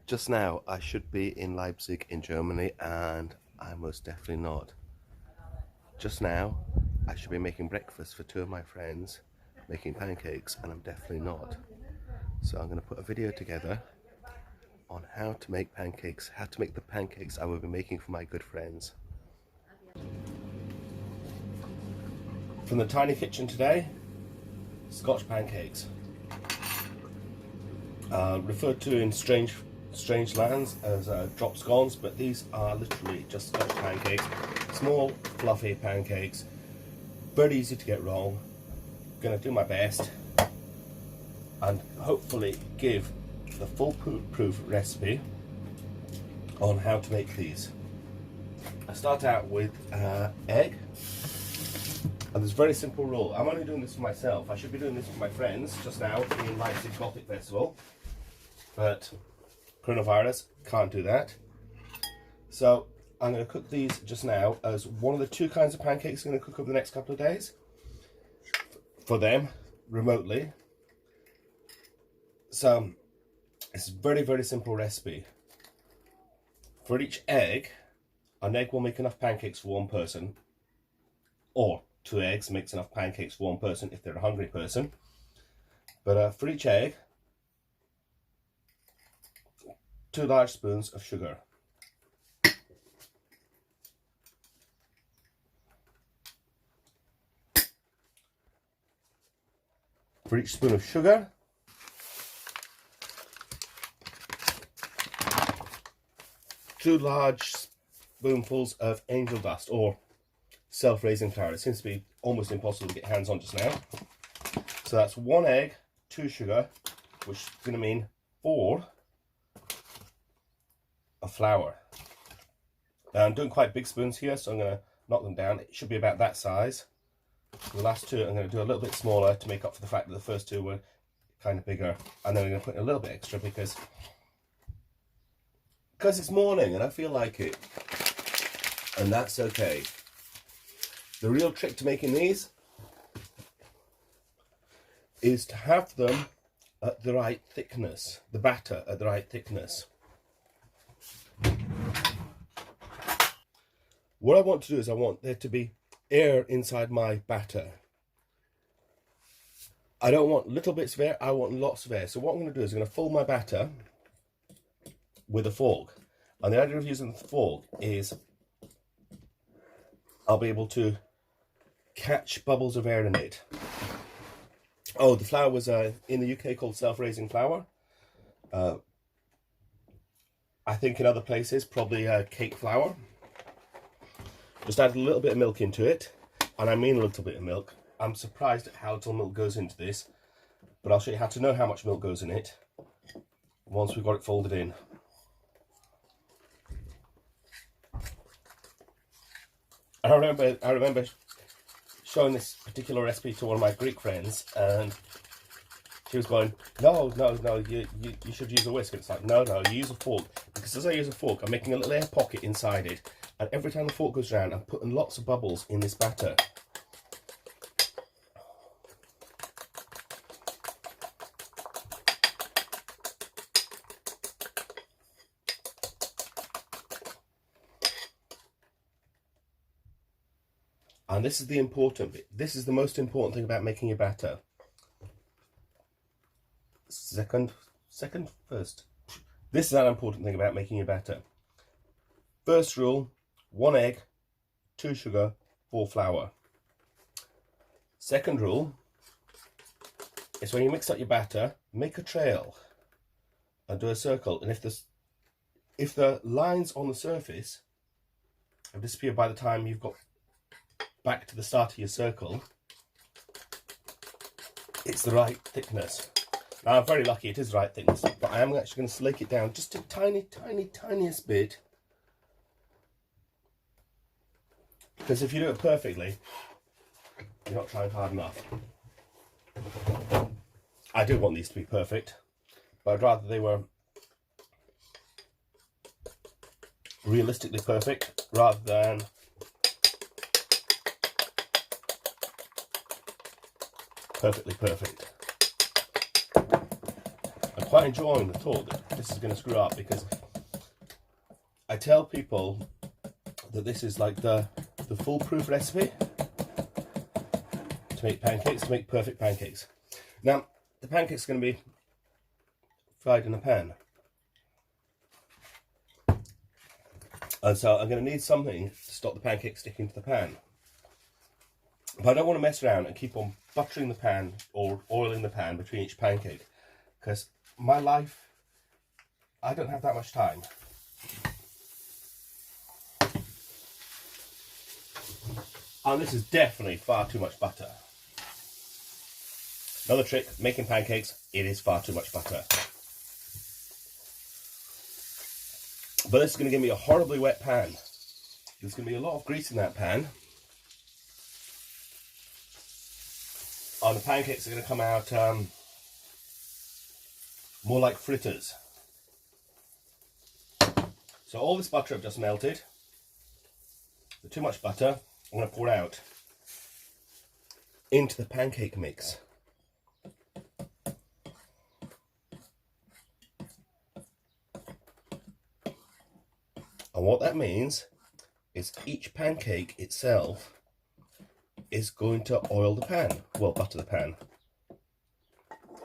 Just now, I should be in Leipzig in Germany, and I'm most definitely not. Just now, I should be making breakfast for two of my friends, making pancakes, and I'm definitely not. So I'm going to put a video together on how to make pancakes, how to make the pancakes I will be making for my good friends. From the tiny kitchen today, Scotch pancakes. Referred to in strange lands as drop scones, but these are literally just Scotch pancakes. Small, fluffy pancakes. Very easy to get wrong. Gonna do my best and hopefully give the foolproof recipe on how to make these. I start out with egg, and there's a very simple rule. I'm only doing this for myself. I should be doing this for my friends just now in Leipzig Gothic Festival, but coronavirus, can't do that. So I'm going to cook these just now as one of the two kinds of pancakes I'm going to cook over the next couple of days for them remotely. So it's a very, very simple recipe. For each egg, an egg will make enough pancakes for one person, or 2 eggs makes enough pancakes for one person if they're a hungry person. But for each egg, 2 large spoons of sugar. For each spoon of sugar, 2 large spoonfuls of angel dust or self-raising flour. It seems to be almost impossible to get hands on just now. So that's 1 egg, 2 sugar, which is going to mean 4 of flour. Now I'm doing quite big spoons here, so I'm going to knock them down. It should be about that size. The last 2 I'm going to do a little bit smaller to make up for the fact that the first 2 were kind of bigger, and then I'm going to put in a little bit extra because it's morning and I feel like it, and that's okay. The real trick to making these is to have them at the right thickness, the batter at the right thickness. What I want to do is I want there to be air inside my batter. I don't want little bits of air, I want lots of air. So what I'm going to do is I'm going to fold my batter with a fork. And the idea of using the fork is I'll be able to catch bubbles of air in it. Oh, the flour was in the UK called self-raising flour. I think in other places probably cake flour. Just add a little bit of milk into it, and I mean a little bit of milk. I'm surprised at how little milk goes into this, but I'll show you how to know how much milk goes in it once we've got it folded in. I remember showing this particular recipe to one of my Greek friends, and she was going, no, you should use a whisk. And it's like, no, you use a fork, because as I use a fork, I'm making a little air pocket inside it, and every time the fork goes around, I'm putting lots of bubbles in this batter. And this is the important bit. This is the most important thing about making your batter. First. This is an important thing about making your batter. First rule, 1 egg, 2 sugar, 4 flour. Second rule is when you mix up your batter, make a trail and do a circle. And if the lines on the surface have disappeared by the time you've got back to the start of your circle, it's the right thickness. Now I'm very lucky it is the right thickness, but I am actually going to slake it down just a tiniest bit, because if you do it perfectly, you're not trying hard enough. I do want these to be perfect, but I'd rather they were realistically perfect rather than perfectly perfect. quite enjoying the thought that this is going to screw up, because I tell people that this is like the foolproof recipe to make pancakes, to make perfect pancakes. Now, the pancakes are going to be fried in a pan. And so I'm going to need something to stop the pancakes sticking to the pan. But I don't want to mess around and keep on buttering the pan or oiling the pan between each pancake, because my life, I don't have that much time. And this is definitely far too much butter. Another trick, making pancakes, it is far too much butter. But this is going to give me a horribly wet pan. There's going to be a lot of grease in that pan. And the pancakes are going to come out more like fritters. So all this butter I've just melted, the too much butter, I'm going to pour out into the pancake mix. And what that means is each pancake itself is going to oil the pan, well, butter the pan.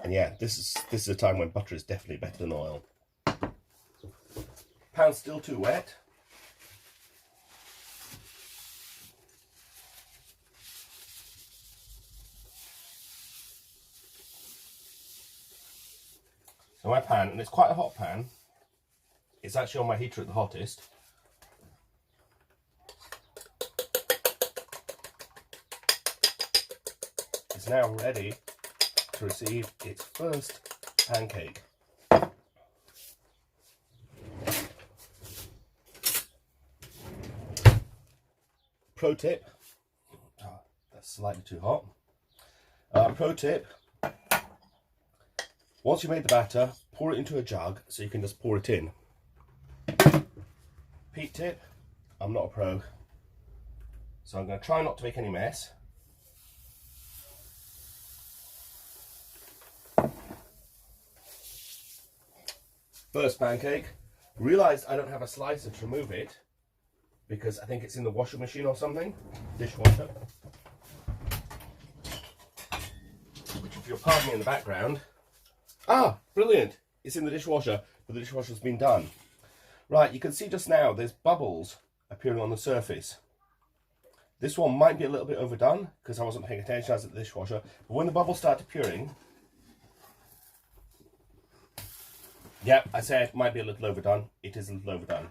And yeah, this is a time when butter is definitely better than oil. Pan's still too wet. So my pan, and it's quite a hot pan, it's actually on my heater at the hottest. It's now ready to receive its first pancake. Pro tip, that's slightly too hot. Pro tip, once you've made the batter, pour it into a jug so you can just pour it in. Peak tip, I'm not a pro, so I'm going to try not to make any mess. First pancake, realised I don't have a slicer to remove it because I think it's in the washing machine or something, dishwasher. Which, if you'll pardon me in the background, brilliant, it's in the dishwasher, but the dishwasher's been done. Right, you can see just now there's bubbles appearing on the surface. This one might be a little bit overdone because I wasn't paying attention as at the dishwasher, but when the bubbles start appearing, yep, I said it might be a little overdone. It is a little overdone.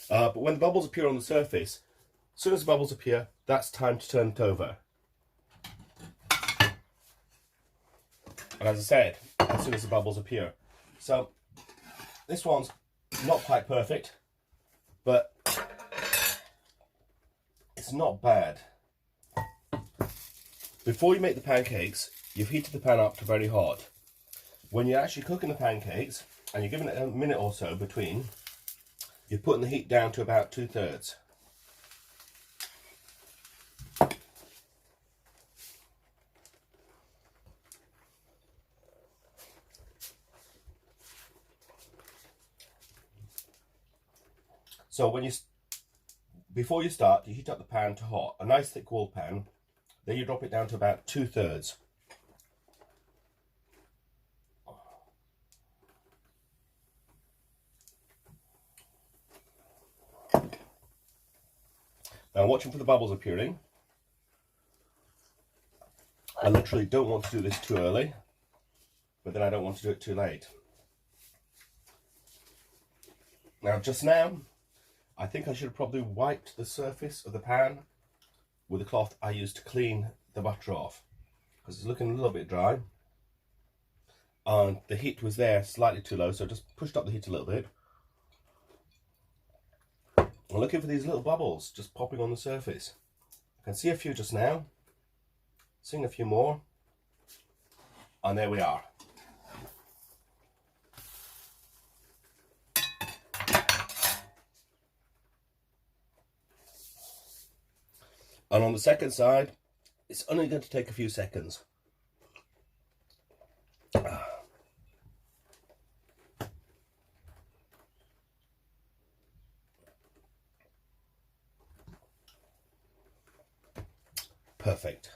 But when the bubbles appear on the surface, as soon as the bubbles appear, that's time to turn it over. And as I said, as soon as the bubbles appear. So this one's not quite perfect, but it's not bad. Before you make the pancakes, you've heated the pan up to very hot. When you're actually cooking the pancakes, and you're giving it a minute or so between, you're putting the heat down to about 2/3. So before you start, you heat up the pan to hot, a nice thick wall pan, then you drop it down to about 2/3. Now, I'm watching for the bubbles appearing. I literally don't want to do this too early, but then I don't want to do it too late. Now, just now, I think I should have probably wiped the surface of the pan with a cloth I used to clean the butter off, because it's looking a little bit dry. And the heat was there slightly too low, so I just pushed up the heat a little bit. I'm looking for these little bubbles just popping on the surface. I can see a few just now, seeing a few more, and there we are. And on the second side, it's only going to take a few seconds. perfect.